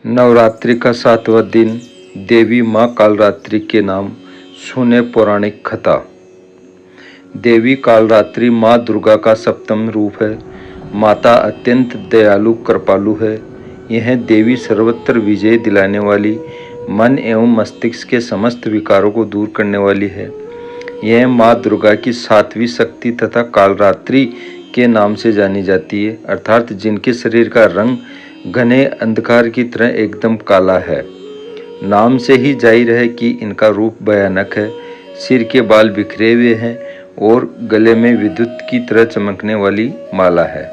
नवरात्रि का 7वां दिन देवी माँ कालरात्रि के नाम सुने पौराणिक कथा। देवी कालरात्रि माँ दुर्गा का सप्तम रूप है। माता अत्यंत दयालु कृपालु है। यह देवी सर्वत्र विजय दिलाने वाली, मन एवं मस्तिष्क के समस्त विकारों को दूर करने वाली है। यह माँ दुर्गा की 7वीं शक्ति तथा कालरात्रि के नाम से जानी जाती है, अर्थात जिनके शरीर का रंग घने अंधकार की तरह एकदम काला है। नाम से ही जाहिर है कि इनका रूप भयानक है। सिर के बाल बिखरे हुए हैं और गले में विद्युत की तरह चमकने वाली माला है।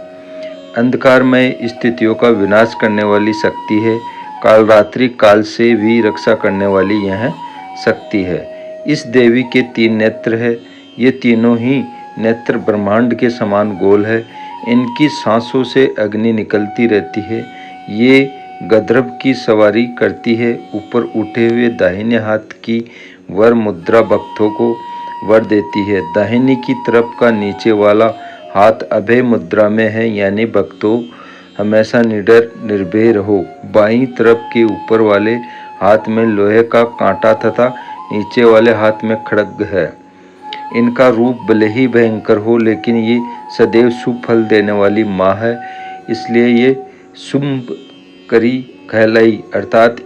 अंधकारमय स्थितियों का विनाश करने वाली शक्ति है। कालरात्रि काल से भी रक्षा करने वाली यह शक्ति है। इस देवी के 3 नेत्र है। ये तीनों ही नेत्र ब्रह्मांड के समान गोल है। इनकी सांसों से अग्नि निकलती रहती है। ये गंधर्व की सवारी करती है। ऊपर उठे हुए दाहिने हाथ की वर मुद्रा भक्तों को वर देती है। दाहिनी की तरफ का नीचे वाला हाथ अभय मुद्रा में है, यानी भक्तों हमेशा निडर निर्भय रहो। बाईं तरफ के ऊपर वाले हाथ में लोहे का कांटा तथा नीचे वाले हाथ में खड्ग है। इनका रूप भले ही भयंकर हो, लेकिन ये सदैव शुभ फल देने वाली माँ है, इसलिए ये शुभंकरी कहलाई, अर्थात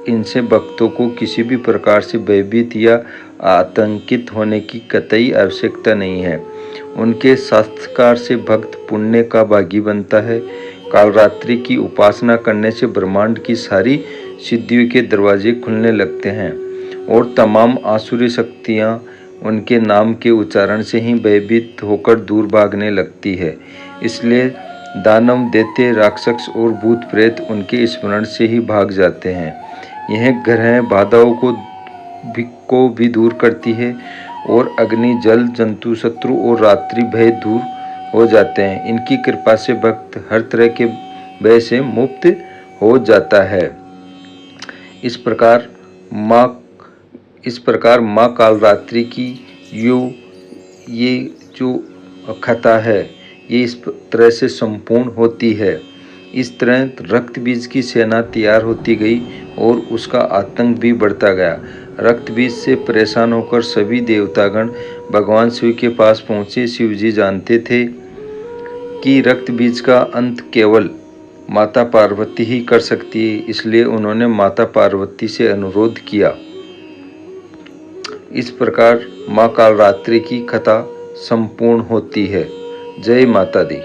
इनसे भक्तों को किसी भी प्रकार से भयभीत या आतंकित होने की कतई आवश्यकता नहीं है। उनके सत्कार से भक्त पुण्य का भागी बनता है। कालरात्रि की उपासना करने से ब्रह्मांड की सारी सिद्धियों के दरवाजे खुलने लगते हैं और तमाम आसुरी शक्तियाँ उनके नाम के उच्चारण से ही भयभीत होकर दूर भागने लगती है। इसलिए दानव, दैत्य, राक्षस और भूत प्रेत उनके स्मरण से ही भाग जाते हैं। यह ग्रह बाधाओं को भी दूर करती है और अग्नि, जल, जंतु, शत्रु और रात्रि भय दूर हो जाते हैं। इनकी कृपा से भक्त हर तरह के भय से मुक्त हो जाता है। इस प्रकार माँ कालरात्रि की ये जो कथा है, ये इस तरह से संपूर्ण होती है। इस तरह रक्त बीज की सेना तैयार होती गई और उसका आतंक भी बढ़ता गया। रक्त बीज से परेशान होकर सभी देवतागण भगवान शिव के पास पहुँचे। शिव जी जानते थे कि रक्त बीज का अंत केवल माता पार्वती ही कर सकती है, इसलिए उन्होंने माता पार्वती से अनुरोध किया। इस प्रकार माँ कालरात्रि की कथा संपूर्ण होती है। जय माता दी।